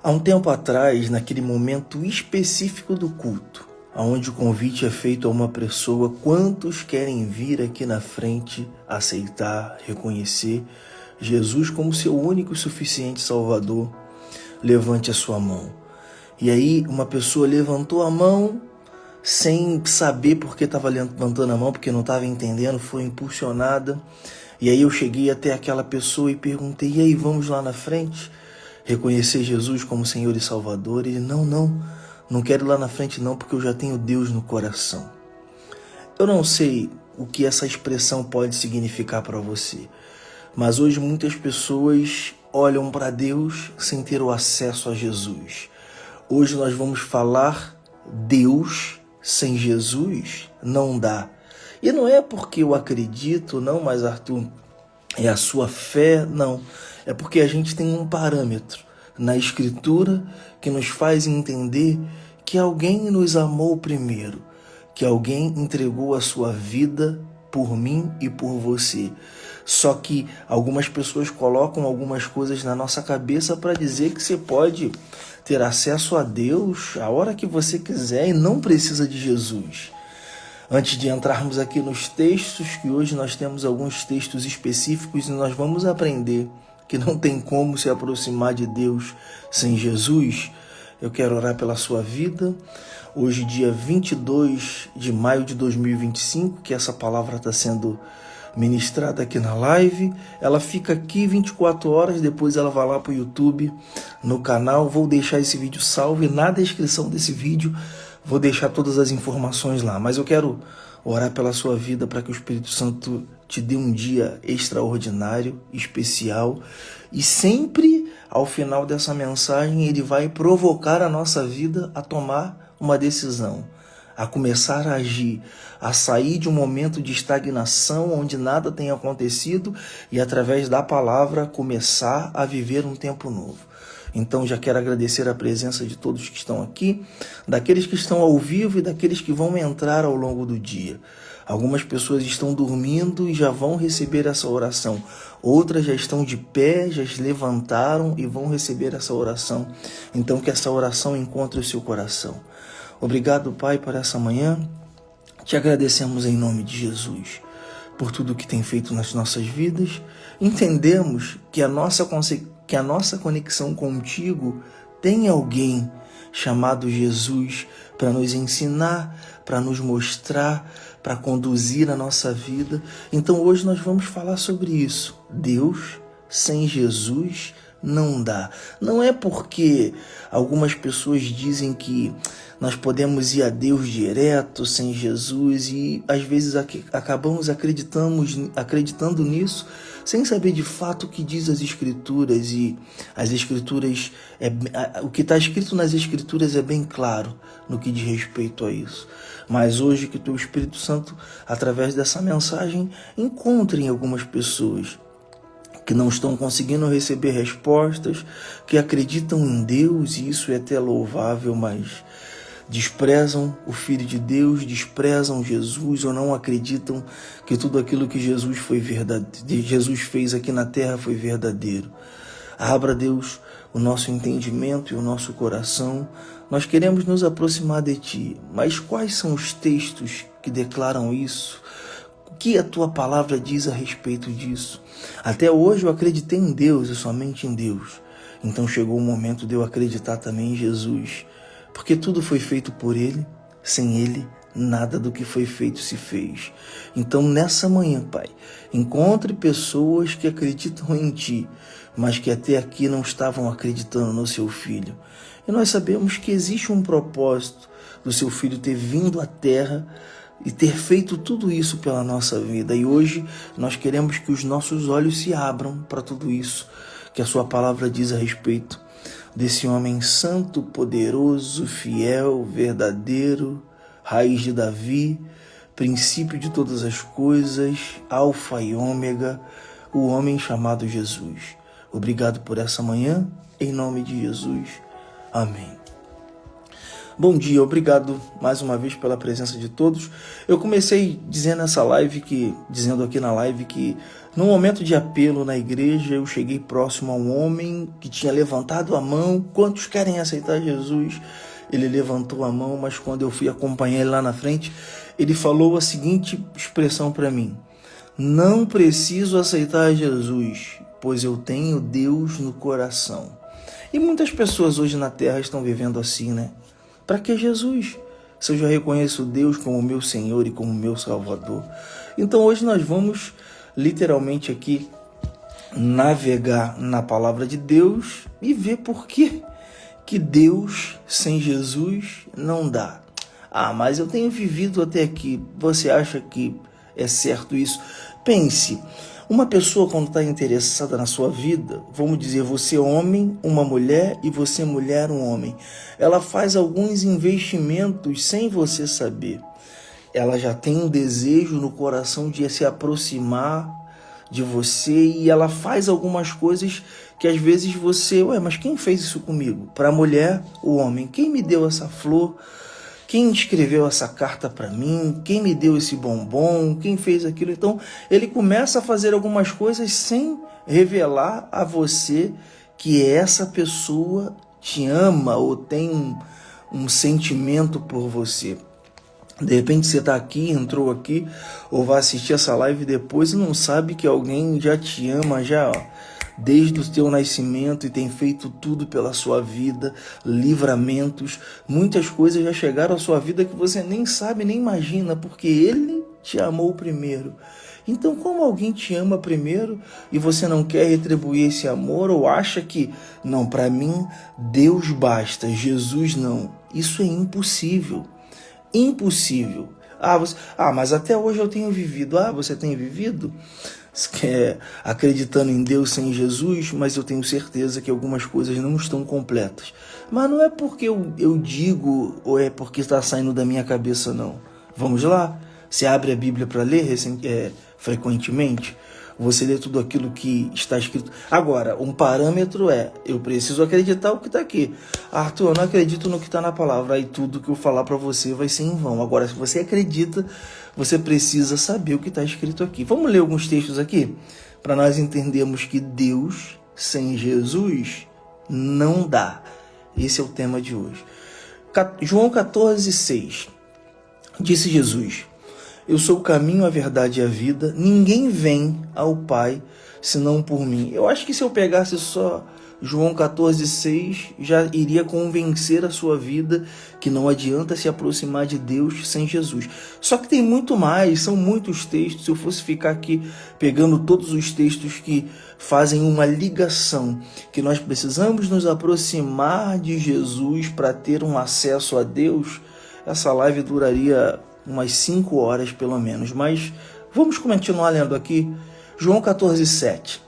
Há um tempo atrás, naquele momento específico do culto, onde o convite é feito a uma pessoa, quantos querem vir aqui na frente, aceitar, reconhecer Jesus como seu único e suficiente Salvador? Levante a sua mão. E aí uma pessoa levantou a mão sem saber por que estava levantando a mão, porque não estava entendendo, foi impulsionada. E aí eu cheguei até aquela pessoa e perguntei: e aí, vamos lá na frente reconhecer Jesus como Senhor e Salvador? Ele: não quero ir lá na frente não, porque eu já tenho Deus no coração. Eu não sei o que essa expressão pode significar para você, mas hoje muitas pessoas olham para Deus sem ter o acesso a Jesus. Hoje nós vamos falar Deus sem Jesus não dá. E não é porque eu acredito, não, mas Arthur, é a sua fé, não. É porque a gente tem um parâmetro na Escritura que nos faz entender que alguém nos amou primeiro, que alguém entregou a sua vida por mim e por você. Só que algumas pessoas colocam algumas coisas na nossa cabeça para dizer que você pode ter acesso a Deus a hora que você quiser e não precisa de Jesus. Antes de entrarmos aqui nos textos, que hoje nós temos alguns textos específicos e nós vamos aprender que não tem como se aproximar de Deus sem Jesus, eu quero orar pela sua vida. Hoje, dia 22 de maio de 2025, que essa palavra está sendo ministrada aqui na live. Ela fica aqui 24 horas, depois ela vai lá para o YouTube, no canal. Vou deixar esse vídeo salvo e na descrição desse vídeo vou deixar todas as informações lá. Mas eu quero orar pela sua vida para que o Espírito Santo te dê um dia extraordinário, especial. E sempre ao final dessa mensagem ele vai provocar a nossa vida a tomar uma decisão, a começar a agir, a sair de um momento de estagnação onde nada tem acontecido e através da palavra começar a viver um tempo novo. Então já quero agradecer a presença de todos que estão aqui, daqueles que estão ao vivo e daqueles que vão entrar ao longo do dia. Algumas pessoas estão dormindo e já vão receber essa oração. Outras já estão de pé, já se levantaram e vão receber essa oração. Então que essa oração encontre o seu coração. Obrigado, Pai, por essa manhã. Te agradecemos em nome de Jesus por tudo que tem feito nas nossas vidas. Entendemos que a nossa conexão contigo tem alguém chamado Jesus para nos ensinar, para nos mostrar, para conduzir a nossa vida. Então hoje nós vamos falar sobre isso. Deus sem Jesus não dá. Não é porque algumas pessoas dizem que nós podemos ir a Deus direto sem Jesus e às vezes acabamos acreditando nisso sem saber de fato o que diz as Escrituras. E as Escrituras, o que está escrito nas Escrituras é bem claro no que diz respeito a isso. Mas hoje que o Teu Espírito Santo, através dessa mensagem, encontre em algumas pessoas que não estão conseguindo receber respostas, que acreditam em Deus, e isso é até louvável, mas desprezam o Filho de Deus, desprezam Jesus ou não acreditam que tudo aquilo que Jesus fez aqui na terra foi verdadeiro. Abra, Deus, o nosso entendimento e o nosso coração. Nós queremos nos aproximar de Ti, mas quais são os textos que declaram isso? O que a Tua palavra diz a respeito disso? Até hoje eu acreditei em Deus e somente em Deus. Então chegou o momento de eu acreditar também em Jesus, porque tudo foi feito por Ele, sem Ele nada do que foi feito se fez. Então nessa manhã, Pai, encontre pessoas que acreditam em Ti, mas que até aqui não estavam acreditando no Seu Filho. E nós sabemos que existe um propósito do Seu Filho ter vindo à terra e ter feito tudo isso pela nossa vida. E hoje nós queremos que os nossos olhos se abram para tudo isso que a Sua palavra diz a respeito desse homem santo, poderoso, fiel, verdadeiro, raiz de Davi, princípio de todas as coisas, alfa e ômega, o homem chamado Jesus. Obrigado por essa manhã, em nome de Jesus. Amém. Bom dia, obrigado mais uma vez pela presença de todos. Eu comecei dizendo aqui na live que No momento de apelo na igreja, eu cheguei próximo a um homem que tinha levantado a mão. Quantos querem aceitar Jesus? Ele levantou a mão, mas quando eu fui acompanhar ele lá na frente, ele falou a seguinte expressão para mim: não preciso aceitar Jesus, pois eu tenho Deus no coração. E muitas pessoas hoje na terra estão vivendo assim, né? Para que Jesus? Se eu já reconheço Deus como meu Senhor e como meu Salvador. Então hoje nós vamos literalmente aqui navegar na palavra de Deus e ver por que Deus sem Jesus não dá. Ah, mas eu tenho vivido até aqui. Você acha que é certo isso? Pense, uma pessoa quando está interessada na sua vida, vamos dizer, você homem, uma mulher e você mulher, um homem, ela faz alguns investimentos sem você saber. Ela já tem um desejo no coração de se aproximar de você e ela faz algumas coisas que às vezes você... mas quem fez isso comigo? Para a mulher, o homem. Quem me deu essa flor? Quem escreveu essa carta para mim? Quem me deu esse bombom? Quem fez aquilo? Então, ele começa a fazer algumas coisas sem revelar a você que essa pessoa te ama ou tem um sentimento por você. De repente você está aqui, entrou aqui, ou vai assistir essa live depois e não sabe que alguém já te ama, desde o teu nascimento e tem feito tudo pela sua vida, livramentos, muitas coisas já chegaram à sua vida que você nem sabe, nem imagina, porque Ele te amou primeiro. Então, como alguém te ama primeiro e você não quer retribuir esse amor ou acha que, não, para mim, Deus basta, Jesus não, isso é impossível. Impossível. Mas até hoje eu tenho vivido. Você tem vivido? Acreditando em Deus sem Jesus, mas eu tenho certeza que algumas coisas não estão completas. Mas não é porque eu digo ou é porque está saindo da minha cabeça, não. Vamos lá? Você abre a Bíblia para ler frequentemente? Você lê tudo aquilo que está escrito. Agora, um parâmetro eu preciso acreditar o que está aqui. Arthur, eu não acredito no que está na palavra. Aí tudo que eu falar para você vai ser em vão. Agora, se você acredita, você precisa saber o que está escrito aqui. Vamos ler alguns textos aqui? Para nós entendermos que Deus sem Jesus não dá. Esse é o tema de hoje. João 14:6. Disse Jesus: eu sou o caminho, a verdade e a vida. Ninguém vem ao Pai senão por mim. Eu acho que se eu pegasse só João 14:6, já iria convencer a sua vida que não adianta se aproximar de Deus sem Jesus. Só que tem muito mais, são muitos textos. Se eu fosse ficar aqui pegando todos os textos que fazem uma ligação, que nós precisamos nos aproximar de Jesus para ter um acesso a Deus, essa live duraria umas 5 horas pelo menos, mas vamos continuar lendo aqui. João 14:7.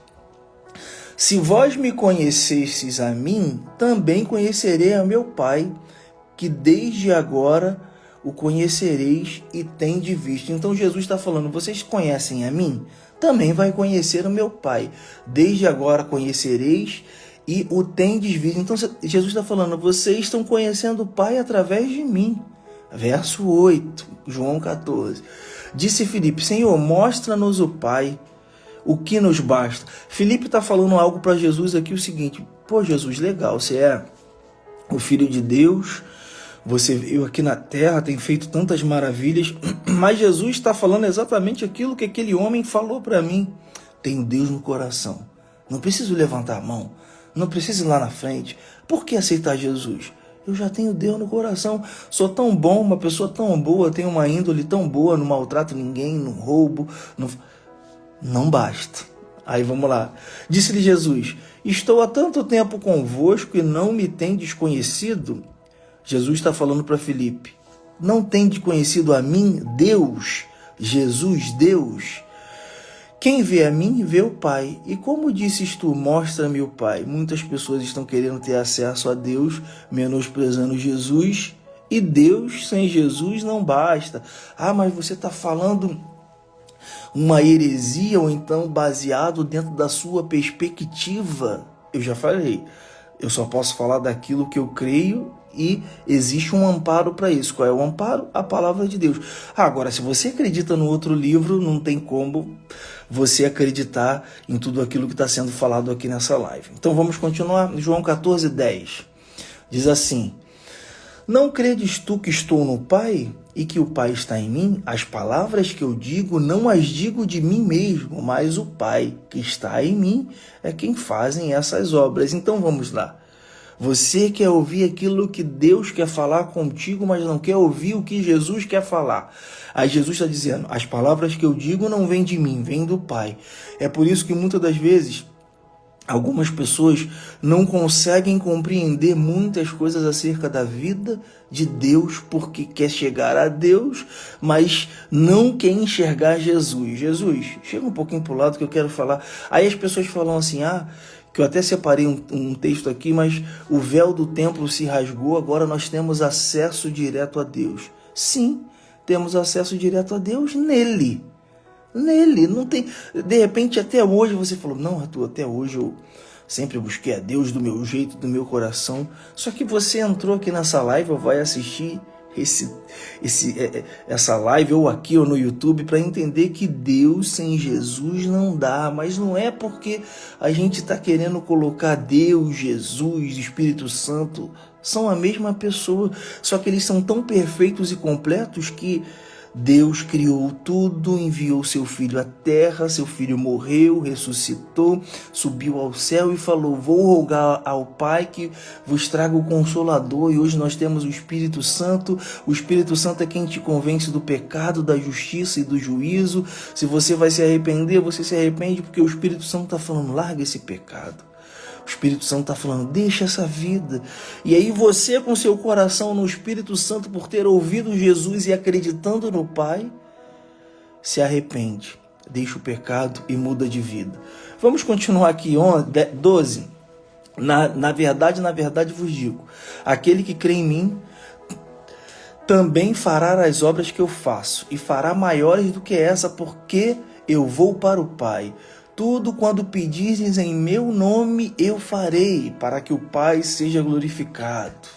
Se vós me conhecesseis a mim, também conhecerei a meu Pai, que desde agora o conhecereis e tendes visto. Então Jesus está falando, vocês conhecem a mim? Também vai conhecer o meu Pai. Desde agora conhecereis e o tendes visto. Então Jesus está falando, vocês estão conhecendo o Pai através de mim. Verso 8, João 14. Disse Filipe, Senhor, mostra-nos o Pai, o que nos basta. Filipe está falando algo para Jesus aqui, o seguinte, Jesus, legal, você é o Filho de Deus, você veio aqui na terra, tem feito tantas maravilhas, mas Jesus está falando exatamente aquilo que aquele homem falou para mim. Tenho Deus no coração, não preciso levantar a mão, não preciso ir lá na frente. Por que aceitar Jesus? Eu já tenho Deus no coração, sou tão bom, uma pessoa tão boa, tenho uma índole tão boa, não maltrato ninguém, não roubo, não basta. Aí vamos lá. Disse-lhe Jesus, estou há tanto tempo convosco e não me tendes conhecido. Jesus está falando para Filipe, não tendes conhecido a mim, Deus, Jesus, Deus. Quem vê a mim, vê o Pai. E como disses tu, mostra-me o Pai. Muitas pessoas estão querendo ter acesso a Deus, menosprezando Jesus. E Deus sem Jesus não basta. Mas você está falando uma heresia ou então baseado dentro da sua perspectiva. Eu já falei. Eu só posso falar daquilo que eu creio e existe um amparo para isso. Qual é o amparo? A palavra de Deus. Agora, se você acredita no outro livro, não tem como você acreditar em tudo aquilo que está sendo falado aqui nessa live. Então vamos continuar. João 14:10 diz assim: não credes tu que estou no Pai e que o Pai está em mim? As palavras que eu digo, não as digo de mim mesmo, mas o Pai que está em mim é quem fazem essas obras. Então vamos lá. Você quer ouvir aquilo que Deus quer falar contigo, mas não quer ouvir o que Jesus quer falar. Aí Jesus está dizendo, as palavras que eu digo não vêm de mim, vêm do Pai. É por isso que muitas das vezes algumas pessoas não conseguem compreender muitas coisas acerca da vida de Deus, porque quer chegar a Deus, mas não quer enxergar Jesus. Jesus, chega um pouquinho para o lado que eu quero falar. Aí as pessoas falam assim, que eu até separei um texto aqui, mas o véu do templo se rasgou, agora nós temos acesso direto a Deus. Sim, temos acesso direto a Deus nele. Nele, não tem... De repente, até hoje você falou, não, Arthur, até hoje eu sempre busquei a Deus do meu jeito, do meu coração. Só que você entrou aqui nessa live ou vai assistir essa live ou aqui ou no YouTube para entender que Deus sem Jesus não dá. Mas não é porque a gente está querendo colocar Deus, Jesus, Espírito Santo, são a mesma pessoa, só que eles são tão perfeitos e completos que Deus criou tudo, enviou seu Filho à terra, seu Filho morreu, ressuscitou, subiu ao céu e falou, vou rogar ao Pai que vos traga o Consolador, e hoje nós temos o Espírito Santo. O Espírito Santo é quem te convence do pecado, da justiça e do juízo. Se você vai se arrepender, você se arrepende porque o Espírito Santo está falando, larga esse pecado. O Espírito Santo está falando, deixa essa vida. E aí você, com seu coração no Espírito Santo, por ter ouvido Jesus e acreditando no Pai, se arrepende, deixa o pecado e muda de vida. Vamos continuar aqui, 12. Na verdade vos digo, aquele que crê em mim, também fará as obras que eu faço, e fará maiores do que essa, porque eu vou para o Pai. Tudo quando pedires em meu nome eu farei, para que o Pai seja glorificado.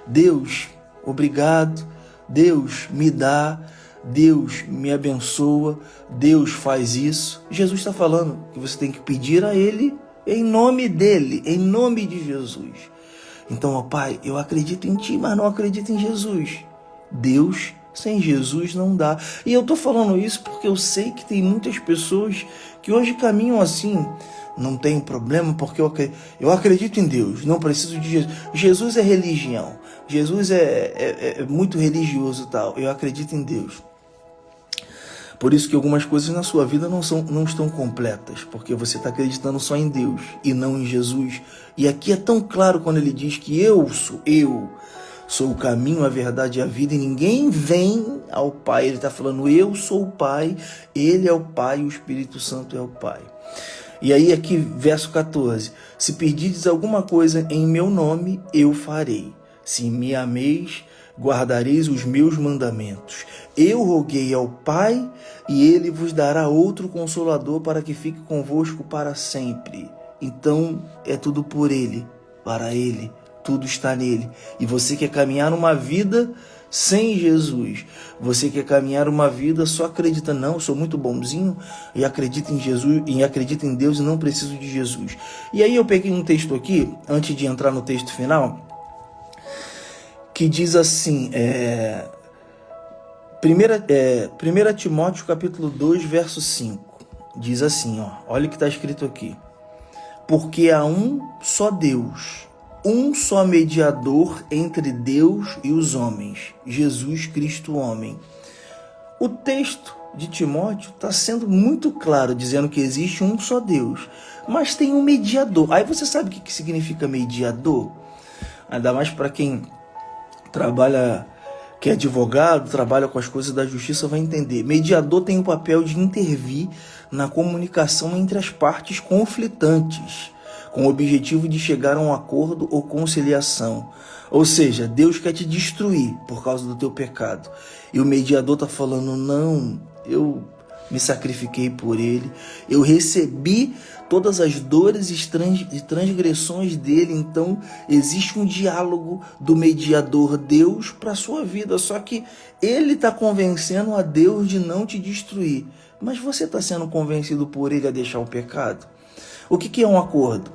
Deus, obrigado. Deus me dá. Deus me abençoa. Deus faz isso. Jesus está falando que você tem que pedir a Ele em nome dEle, em nome de Jesus. Então, ó Pai, eu acredito em Ti, mas não acredito em Jesus. Deus sem Jesus não dá. E eu estou falando isso porque eu sei que tem muitas pessoas que hoje caminham assim. Não tem problema porque eu acredito em Deus, não preciso de Jesus. Jesus é religião, Jesus é muito religioso e tal. Eu acredito em Deus. Por isso que algumas coisas na sua vida não estão completas, porque você está acreditando só em Deus e não em Jesus. E aqui é tão claro quando ele diz que eu sou o caminho, a verdade e a vida, e ninguém vem ao Pai. Ele está falando, eu sou o Pai, Ele é o Pai, o Espírito Santo é o Pai. E aí aqui, verso 14, se pedirdes alguma coisa em meu nome, eu farei. Se me ameis, guardareis os meus mandamentos. Eu roguei ao Pai, e Ele vos dará outro Consolador para que fique convosco para sempre. Então, é tudo por Ele, para Ele. Tudo está nele. E você quer caminhar uma vida sem Jesus. Você quer caminhar uma vida só acreditando, não, eu sou muito bonzinho e acredito em Jesus, e acredito em Deus e não preciso de Jesus. E aí eu peguei um texto aqui, antes de entrar no texto final, que diz assim, 1 Timóteo capítulo 2, verso 5. Diz assim, olha o que está escrito aqui. Porque há um só Deus, um só mediador entre Deus e os homens, Jesus Cristo homem. O texto de Timóteo está sendo muito claro, dizendo que existe um só Deus, mas tem um mediador. Aí você sabe o que significa mediador? Ainda mais para quem trabalha, que é advogado, trabalha com as coisas da justiça, vai entender. Mediador tem o papel de intervir na comunicação entre as partes conflitantes, com o objetivo de chegar a um acordo ou conciliação. Ou seja, Deus quer te destruir por causa do teu pecado. E o mediador está falando, não, eu me sacrifiquei por ele, eu recebi todas as dores e transgressões dele. Então existe um diálogo do mediador Deus para a sua vida, só que ele está convencendo a Deus de não te destruir, mas você está sendo convencido por ele a deixar o pecado? O que é um acordo?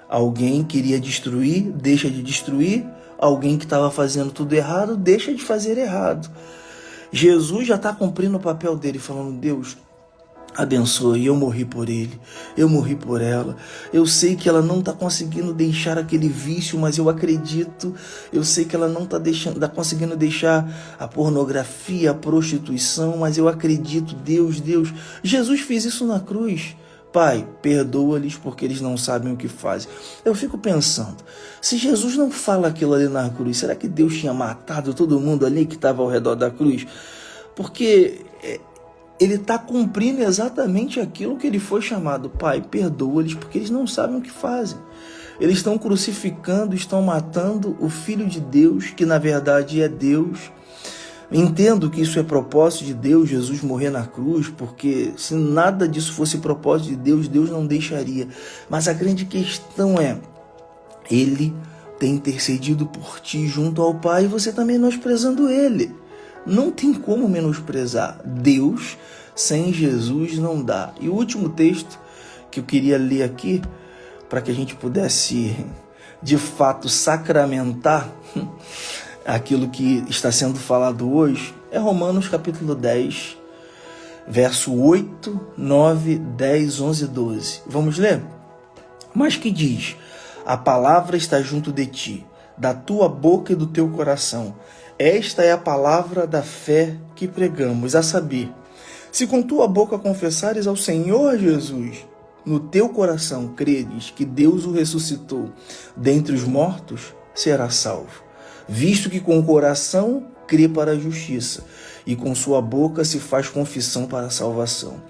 Alguém queria destruir, deixa de destruir. Alguém que estava fazendo tudo errado, deixa de fazer errado. Jesus já está cumprindo o papel dele, falando: Deus, abençoe, eu morri por ele, eu morri por ela. Eu sei que ela não está conseguindo deixar aquele vício, mas eu acredito. Eu sei que ela não está conseguindo deixar a pornografia, a prostituição, mas eu acredito. Deus. Jesus fez isso na cruz. Pai, perdoa-lhes porque eles não sabem o que fazem. Eu fico pensando, se Jesus não fala aquilo ali na cruz, será que Deus tinha matado todo mundo ali que estava ao redor da cruz? Porque ele está cumprindo exatamente aquilo que ele foi chamado. Pai, perdoa-lhes porque eles não sabem o que fazem. Eles estão crucificando, estão matando o Filho de Deus, que na verdade é Deus. Entendo que isso é propósito de Deus, Jesus morrer na cruz, porque se nada disso fosse propósito de Deus, Deus não deixaria. Mas a grande questão é, ele tem intercedido por ti junto ao Pai e você está menosprezando ele. Não tem como menosprezar. Deus sem Jesus não dá. E o último texto que eu queria ler aqui, para que a gente pudesse de fato sacramentar aquilo que está sendo falado hoje, é Romanos capítulo 10, verso 8, 9, 10, 11 e 12. Vamos ler? Mas que diz: a palavra está junto de ti, da tua boca e do teu coração. Esta é a palavra da fé que pregamos, a saber, se com tua boca confessares ao Senhor Jesus, no teu coração creres que Deus o ressuscitou dentre os mortos, serás salvo. Visto que com o coração crê para a justiça, e com sua boca se faz confissão para a salvação.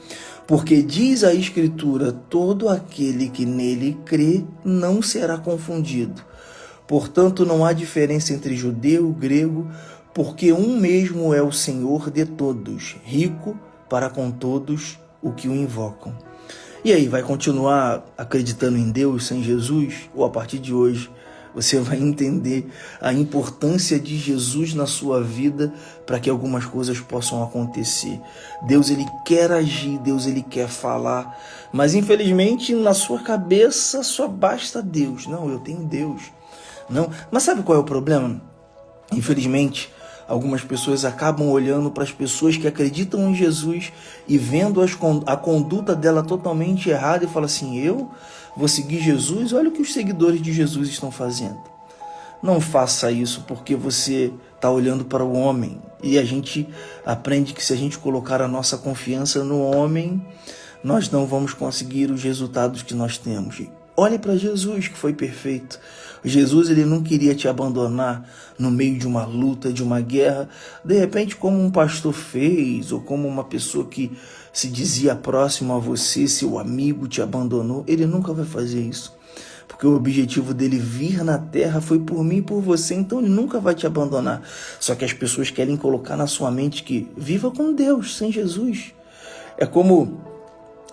Porque diz a Escritura: todo aquele que nele crê não será confundido. Portanto, não há diferença entre judeu e grego, porque um mesmo é o Senhor de todos, rico para com todos o que o invocam. E aí, vai continuar acreditando em Deus sem Jesus? Ou a partir de hoje você vai entender a importância de Jesus na sua vida para que algumas coisas possam acontecer? Deus, ele quer agir, Deus, ele quer falar, mas infelizmente na sua cabeça só basta Deus. Não, eu tenho Deus. Não, mas sabe qual é o problema? Infelizmente, algumas pessoas acabam olhando para as pessoas que acreditam em Jesus e vendo a conduta dela totalmente errada e falam assim: eu vou seguir Jesus? Olha o que os seguidores de Jesus estão fazendo. Não faça isso, porque você está olhando para o homem. E a gente aprende que se a gente colocar a nossa confiança no homem, nós não vamos conseguir os resultados que nós temos. Olhe para Jesus, que foi perfeito. Jesus, ele não queria te abandonar no meio de uma luta, de uma guerra, de repente como um pastor fez, ou como uma pessoa que se dizia próximo a você, seu amigo te abandonou. Ele nunca vai fazer isso, porque o objetivo dele vir na terra foi por mim e por você, então ele nunca vai te abandonar. Só que as pessoas querem colocar na sua mente que viva com Deus, sem Jesus. É como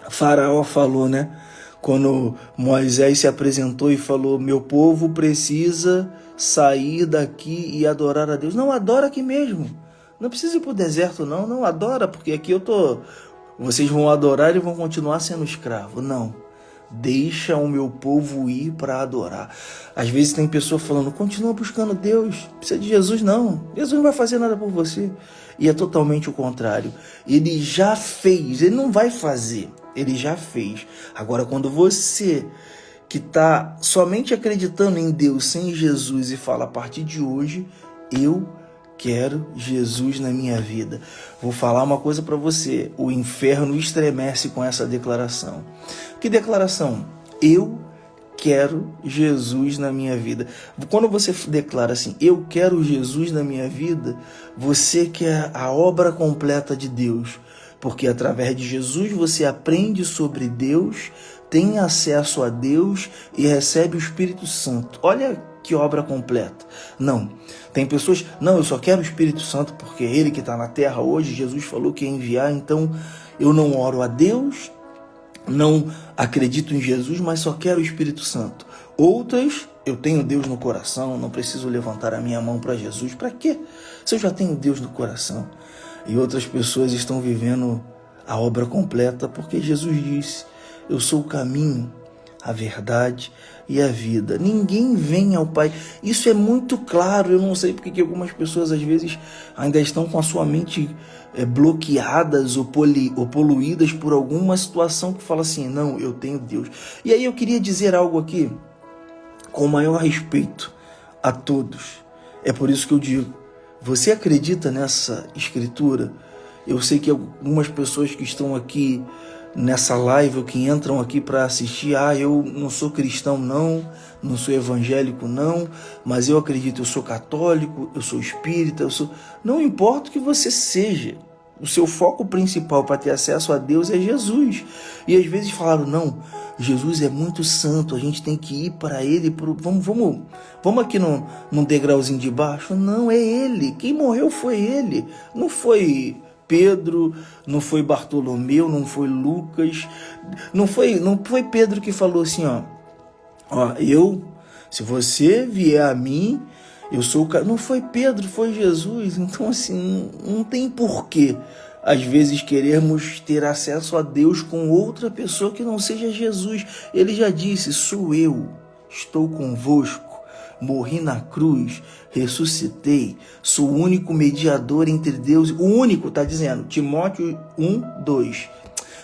Faraó falou, né? Quando Moisés se apresentou e falou: meu povo precisa sair daqui e adorar a Deus. Não, adora aqui mesmo. Não precisa ir para o deserto, não adora, porque aqui vocês vão adorar e vão continuar sendo escravos. Não, deixa o meu povo ir para adorar. Às vezes tem pessoa falando: continua buscando Deus, precisa de Jesus. Não, Jesus não vai fazer nada por você. E é totalmente o contrário. Ele já fez, ele não vai fazer. Ele já fez. Agora, quando você que está somente acreditando em Deus sem Jesus e fala: a partir de hoje eu quero Jesus na minha vida, vou falar uma coisa para você: o inferno estremece com essa declaração. Que declaração? Eu quero Jesus na minha vida. Quando você declara assim: eu quero Jesus na minha vida, você quer a obra completa de Deus. Porque através de Jesus você aprende sobre Deus, tem acesso a Deus e recebe o Espírito Santo. Olha que obra completa. Não, tem pessoas: não, eu só quero o Espírito Santo porque é Ele que está na terra hoje, Jesus falou que ia enviar, então eu não oro a Deus, não acredito em Jesus, mas só quero o Espírito Santo. Outras, eu tenho Deus no coração, não preciso levantar a minha mão para Jesus. Para quê? Se eu já tenho Deus no coração. E outras pessoas estão vivendo a obra completa, porque Jesus disse: eu sou o caminho, a verdade e a vida. Ninguém vem ao Pai. Isso é muito claro. Eu não sei porque que algumas pessoas às vezes ainda estão com a sua mente bloqueadas ou poluídas por alguma situação que fala assim: não, eu tenho Deus. E aí eu queria dizer algo aqui com o maior respeito a todos. É por isso que eu digo: você acredita nessa escritura? Eu sei que algumas pessoas que estão aqui nessa live ou que entram aqui para assistir, eu não sou cristão não sou evangélico não, mas eu acredito, eu sou católico, eu sou espírita, não importa o que você seja, o seu foco principal para ter acesso a Deus é Jesus. E às vezes falaram: não, Jesus é muito santo, a gente tem que ir para Ele, vamos aqui num degrauzinho de baixo. Não, é Ele, quem morreu foi Ele, não foi Pedro, não foi Bartolomeu, não foi Lucas, não foi Pedro que falou assim, se você vier a mim, eu sou o cara. Não foi Pedro, foi Jesus. Então assim, não tem porquê às vezes querermos ter acesso a Deus com outra pessoa que não seja Jesus. Ele já disse: sou eu, estou convosco. Morri na cruz, ressuscitei, sou o único mediador entre Deus, o único, está dizendo, Timóteo 1:2,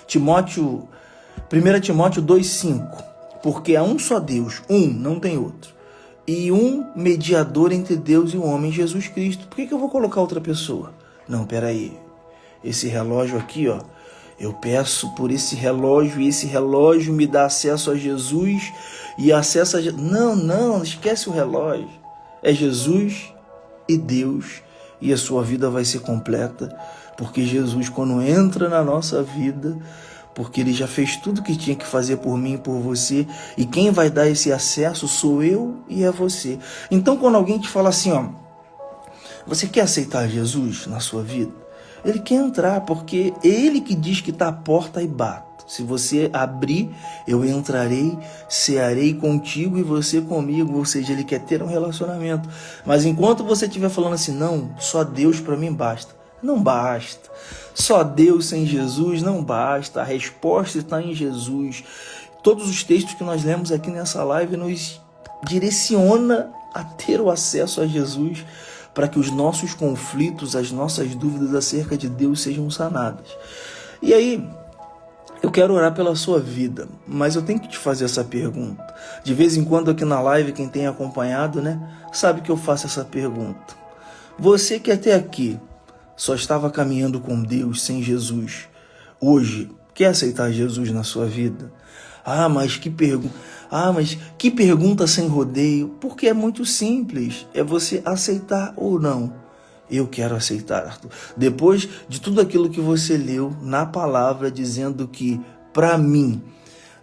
1 Timóteo 2:5, porque há um só Deus, não tem outro, e um mediador entre Deus e o homem, Jesus Cristo. Por que eu vou colocar outra pessoa? Não, peraí, esse relógio aqui, eu peço por esse relógio e esse relógio me dá acesso a Jesus e acesso a... Não, esquece o relógio. É Jesus e Deus, e a sua vida vai ser completa, porque Jesus, quando entra na nossa vida, porque Ele já fez tudo o que tinha que fazer por mim e por você, e quem vai dar esse acesso sou eu e é você. Então quando alguém te fala assim, você quer aceitar Jesus na sua vida? Ele quer entrar, porque Ele que diz que está à porta e bato. Se você abrir, eu entrarei, cearei contigo e você comigo. Ou seja, Ele quer ter um relacionamento. Mas enquanto você estiver falando assim, não, só Deus para mim basta. Não basta. Só Deus sem Jesus não basta. A resposta está em Jesus. Todos os textos que nós lemos aqui nessa live nos direciona a ter o acesso a Jesus, para que os nossos conflitos, as nossas dúvidas acerca de Deus sejam sanadas. E aí, eu quero orar pela sua vida, mas eu tenho que te fazer essa pergunta. De vez em quando aqui na live, quem tem acompanhado, sabe que eu faço essa pergunta. Você que até aqui só estava caminhando com Deus sem Jesus, hoje quer aceitar Jesus na sua vida? Mas que pergunta sem rodeio, porque é muito simples, é você aceitar ou não. Eu quero aceitar, Arthur. Depois de tudo aquilo que você leu na palavra, dizendo que, para mim,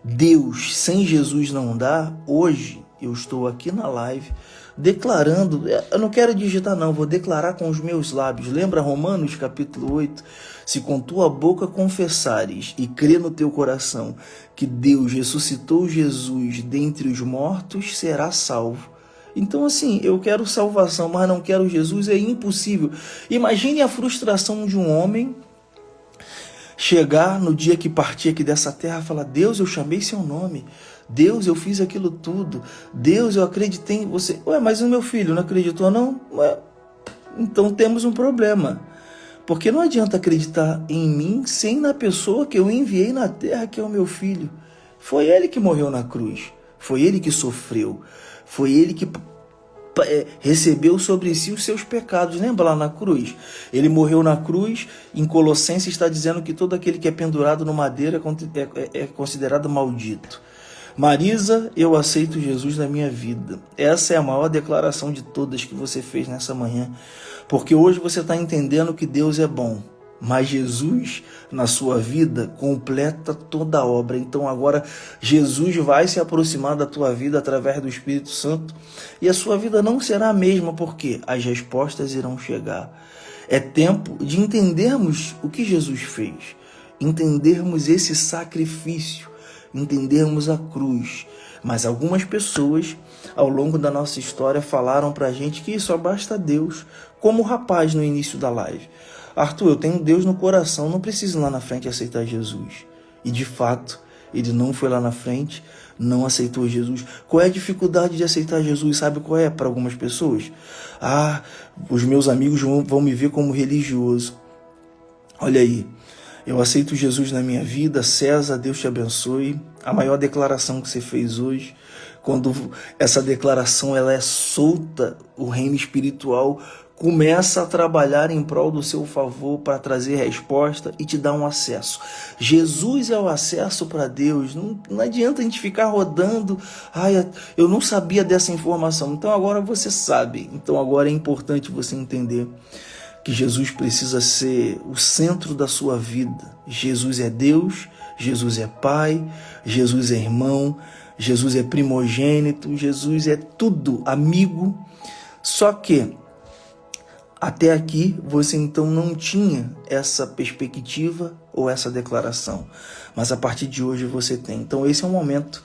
Deus sem Jesus não dá, hoje eu estou aqui na live declarando, eu não quero digitar não, vou declarar com os meus lábios. Lembra Romanos capítulo 8? Se com tua boca confessares e crer no teu coração que Deus ressuscitou Jesus dentre os mortos, será salvo. Então assim, eu quero salvação, mas não quero Jesus, é impossível. Imagine a frustração de um homem chegar no dia que partir aqui dessa terra e falar: Deus, eu chamei seu nome. Deus, eu fiz aquilo tudo. Deus, eu acreditei em você. Mas o meu filho não acreditou não? Então temos um problema. Porque não adianta acreditar em mim sem na pessoa que eu enviei na terra, que é o meu filho. Foi Ele que morreu na cruz. Foi Ele que sofreu. Foi Ele que recebeu sobre si os seus pecados. Lembra lá na cruz? Ele morreu na cruz. Em Colossenses está dizendo que todo aquele que é pendurado no madeira é considerado maldito. Marisa, eu aceito Jesus na minha vida. Essa é a maior declaração de todas que você fez nessa manhã. Porque hoje você está entendendo que Deus é bom. Mas Jesus, na sua vida, completa toda a obra. Então agora Jesus vai se aproximar da tua vida através do Espírito Santo. E a sua vida não será a mesma, porque as respostas irão chegar. É tempo de entendermos o que Jesus fez. Entendermos esse sacrifício. entendermos a cruz. Mas algumas pessoas, ao longo da nossa história, falaram pra gente que só basta Deus, como o rapaz no início da live. Arthur, eu tenho Deus no coração, não preciso ir lá na frente aceitar Jesus. E de fato, ele não foi lá na frente, não aceitou Jesus. Qual é a dificuldade de aceitar Jesus? Sabe qual é para algumas pessoas? Ah, os meus amigos vão me ver como religioso. Olha aí, eu aceito Jesus na minha vida. César, Deus te abençoe. A maior declaração que você fez hoje, quando essa declaração ela é solta, o reino espiritual começa a trabalhar em prol do seu favor para trazer resposta e te dar um acesso. Jesus é o acesso para Deus. Não adianta a gente ficar rodando. Eu não sabia dessa informação. Então agora você sabe. Então agora é importante você entender que Jesus precisa ser o centro da sua vida. Jesus é Deus, Jesus é Pai, Jesus é irmão, Jesus é primogênito, Jesus é tudo, amigo. Só que até aqui você então não tinha essa perspectiva ou essa declaração, mas a partir de hoje você tem. Então esse é o momento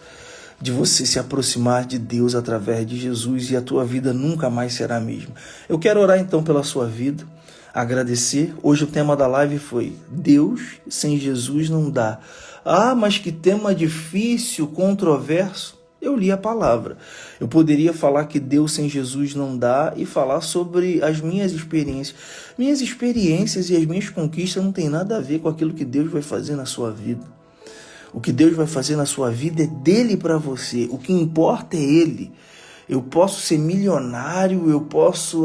de você se aproximar de Deus através de Jesus e a tua vida nunca mais será a mesma. Eu quero orar então pela sua vida, agradecer. Hoje o tema da live foi Deus sem Jesus não dá. Ah, mas que tema difícil, controverso. Eu li a palavra. Eu poderia falar que Deus sem Jesus não dá e falar sobre as minhas experiências. Minhas experiências e as minhas conquistas não tem nada a ver com aquilo que Deus vai fazer na sua vida. O que Deus vai fazer na sua vida é dele para você. O que importa é ele. Eu posso ser milionário,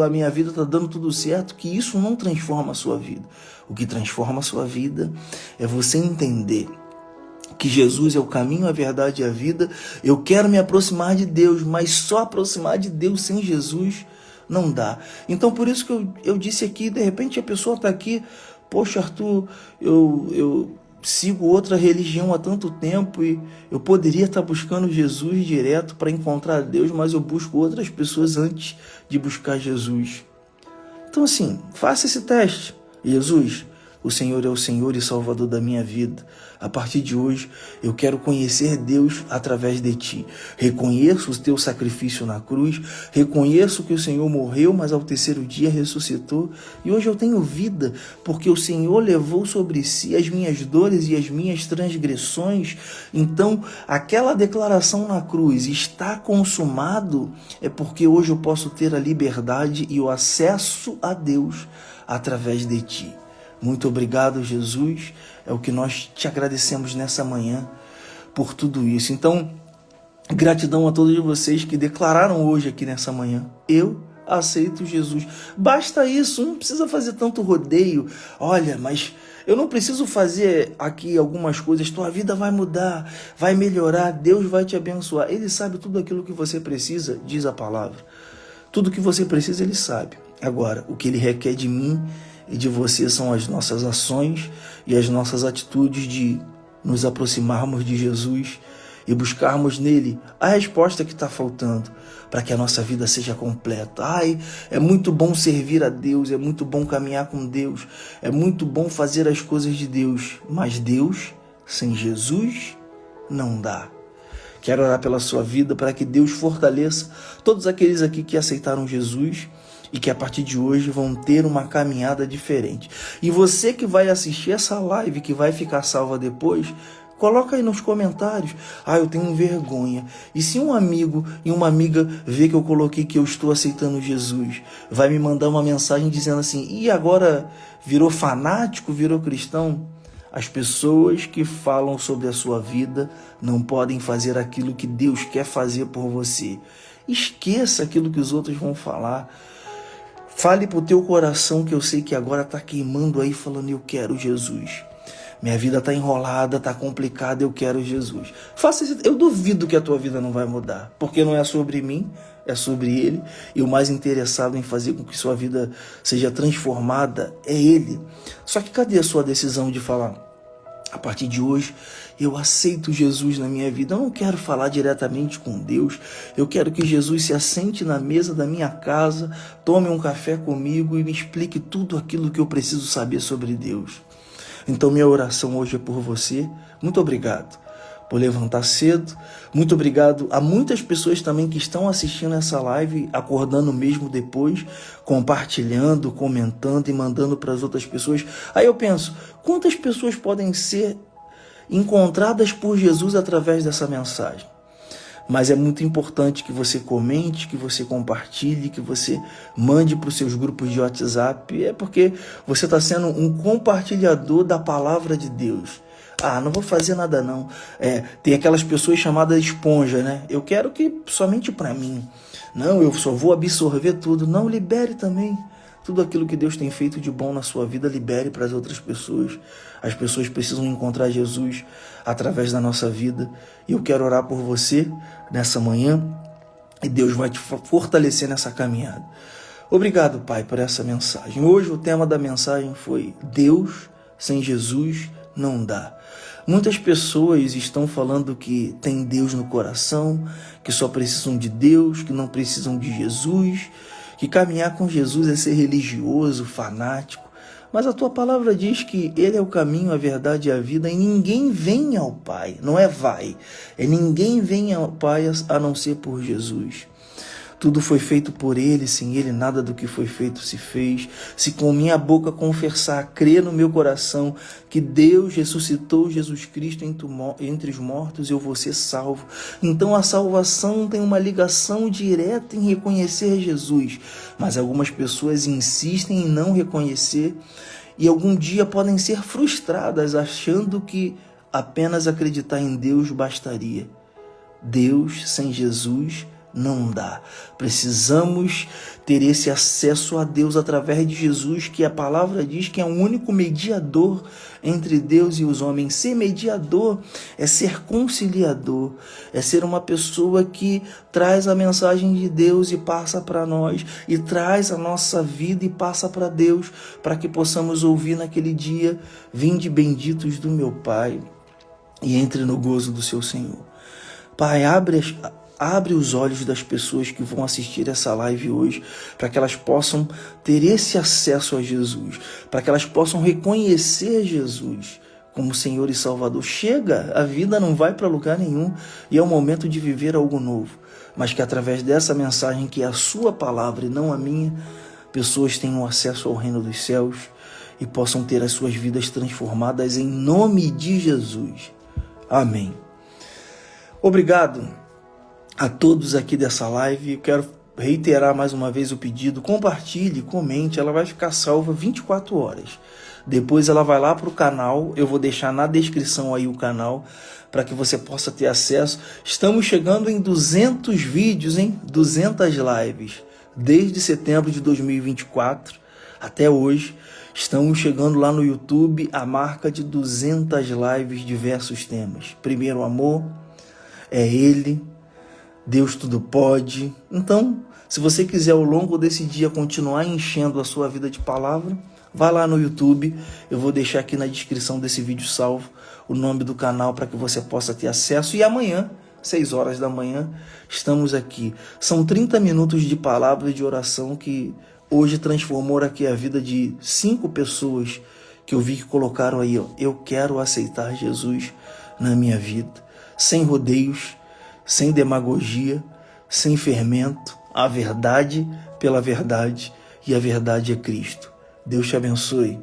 a minha vida está dando tudo certo, que isso não transforma a sua vida. O que transforma a sua vida é você entender que Jesus é o caminho, a verdade e a vida. Eu quero me aproximar de Deus, mas só aproximar de Deus sem Jesus não dá. Então por isso que eu disse aqui, de repente a pessoa está aqui, poxa Arthur, eu sigo outra religião há tanto tempo e eu poderia estar buscando Jesus direto para encontrar Deus, mas eu busco outras pessoas antes de buscar Jesus. Então assim, faça esse teste. Jesus, o Senhor é o Senhor e Salvador da minha vida. A partir de hoje, eu quero conhecer Deus através de ti. Reconheço o teu sacrifício na cruz, reconheço que o Senhor morreu, mas ao terceiro dia ressuscitou. E hoje eu tenho vida, porque o Senhor levou sobre si as minhas dores e as minhas transgressões. Então, aquela declaração na cruz, está consumado, é porque hoje eu posso ter a liberdade e o acesso a Deus através de ti. Muito obrigado, Jesus. É o que nós te agradecemos nessa manhã por tudo isso. Então, gratidão a todos vocês que declararam hoje aqui nessa manhã. Eu aceito Jesus. Basta isso, não precisa fazer tanto rodeio. Olha, mas eu não preciso fazer aqui algumas coisas. Tua vida vai mudar, vai melhorar, Deus vai te abençoar. Ele sabe tudo aquilo que você precisa, diz a palavra. Tudo que você precisa, Ele sabe. Agora, o que Ele requer de mim e de você são as nossas ações e as nossas atitudes de nos aproximarmos de Jesus e buscarmos nele a resposta que está faltando para que a nossa vida seja completa. É muito bom servir a Deus, é muito bom caminhar com Deus, é muito bom fazer as coisas de Deus, mas Deus sem Jesus não dá. Quero orar pela sua vida para que Deus fortaleça todos aqueles aqui que aceitaram Jesus e que a partir de hoje vão ter uma caminhada diferente. E você que vai assistir essa live, que vai ficar salva depois, coloca aí nos comentários. Eu tenho vergonha. E se um amigo e uma amiga vê que eu coloquei que eu estou aceitando Jesus, vai me mandar uma mensagem dizendo assim, e agora virou fanático, virou cristão? As pessoas que falam sobre a sua vida não podem fazer aquilo que Deus quer fazer por você. Esqueça aquilo que os outros vão falar. Fale para o teu coração, que eu sei que agora está queimando aí, falando, eu quero Jesus. Minha vida está enrolada, está complicada, eu quero Jesus. Faça isso. Eu duvido que a tua vida não vai mudar, porque não é sobre mim, é sobre Ele. E o mais interessado em fazer com que sua vida seja transformada é Ele. Só que cadê a sua decisão de falar, a partir de hoje, eu aceito Jesus na minha vida? Eu não quero falar diretamente com Deus. Eu quero que Jesus se assente na mesa da minha casa, tome um café comigo e me explique tudo aquilo que eu preciso saber sobre Deus. Então minha oração hoje é por você. Muito obrigado por levantar cedo. Muito obrigado a muitas pessoas também que estão assistindo essa live, acordando mesmo depois, compartilhando, comentando e mandando para as outras pessoas. Aí eu penso, quantas pessoas podem ser encontradas por Jesus através dessa mensagem? Mas é muito importante que você comente, que você compartilhe, que você mande para os seus grupos de WhatsApp. É porque você está sendo um compartilhador da palavra de Deus. Ah, não vou fazer nada não. Tem aquelas pessoas chamadas esponja, né? Eu quero que somente para mim. Não, eu só vou absorver tudo. Não, libere também. Tudo aquilo que Deus tem feito de bom na sua vida, libere para as outras pessoas. As pessoas precisam encontrar Jesus através da nossa vida. E eu quero orar por você nessa manhã e Deus vai te fortalecer nessa caminhada. Obrigado, Pai, por essa mensagem. Hoje o tema da mensagem foi Deus sem Jesus não dá. Muitas pessoas estão falando que tem Deus no coração, que só precisam de Deus, que não precisam de Jesus, que caminhar com Jesus é ser religioso, fanático. Mas a tua palavra diz que Ele é o caminho, a verdade e a vida, e ninguém vem ao Pai. Não é vai, é ninguém vem ao Pai a não ser por Jesus. Tudo foi feito por Ele, sem Ele nada do que foi feito se fez. Se com minha boca confessar, crer no meu coração que Deus ressuscitou Jesus Cristo entre os mortos, eu vou ser salvo. Então a salvação tem uma ligação direta em reconhecer Jesus. Mas algumas pessoas insistem em não reconhecer e algum dia podem ser frustradas achando que apenas acreditar em Deus bastaria. Deus sem Jesus não dá. Precisamos ter esse acesso a Deus através de Jesus, que a palavra diz que é o único mediador entre Deus e os homens. Ser mediador é ser conciliador, é ser uma pessoa que traz a mensagem de Deus e passa para nós, e traz a nossa vida e passa para Deus, para que possamos ouvir naquele dia: vinde benditos do meu Pai e entre no gozo do seu Senhor. Pai, abre os olhos das pessoas que vão assistir essa live hoje, para que elas possam ter esse acesso a Jesus, para que elas possam reconhecer Jesus como Senhor e Salvador. Chega, a vida não vai para lugar nenhum e é o momento de viver algo novo, mas que através dessa mensagem, que é a sua palavra e não a minha, pessoas tenham acesso ao reino dos céus e possam ter as suas vidas transformadas em nome de Jesus. Amém. Obrigado a todos aqui dessa live. Eu quero reiterar mais uma vez o pedido: compartilhe, comente, ela vai ficar salva 24 horas. Depois ela vai lá para o canal, eu vou deixar na descrição aí o canal, para que você possa ter acesso. Estamos chegando em 200 vídeos, 200 lives, desde setembro de 2024 até hoje. Estamos chegando lá no YouTube a marca de 200 lives, diversos temas. Primeiro amor, é Ele, Deus tudo pode. Então, se você quiser ao longo desse dia continuar enchendo a sua vida de palavra, vá lá no YouTube. Eu vou deixar aqui na descrição desse vídeo salvo o nome do canal para que você possa ter acesso. E amanhã, 6 horas da manhã, estamos aqui. São 30 minutos de palavra e de oração que hoje transformou aqui a vida de 5 pessoas que eu vi que colocaram aí: eu quero aceitar Jesus na minha vida. Sem rodeios, sem demagogia, sem fermento, a verdade pela verdade, e a verdade é Cristo. Deus te abençoe.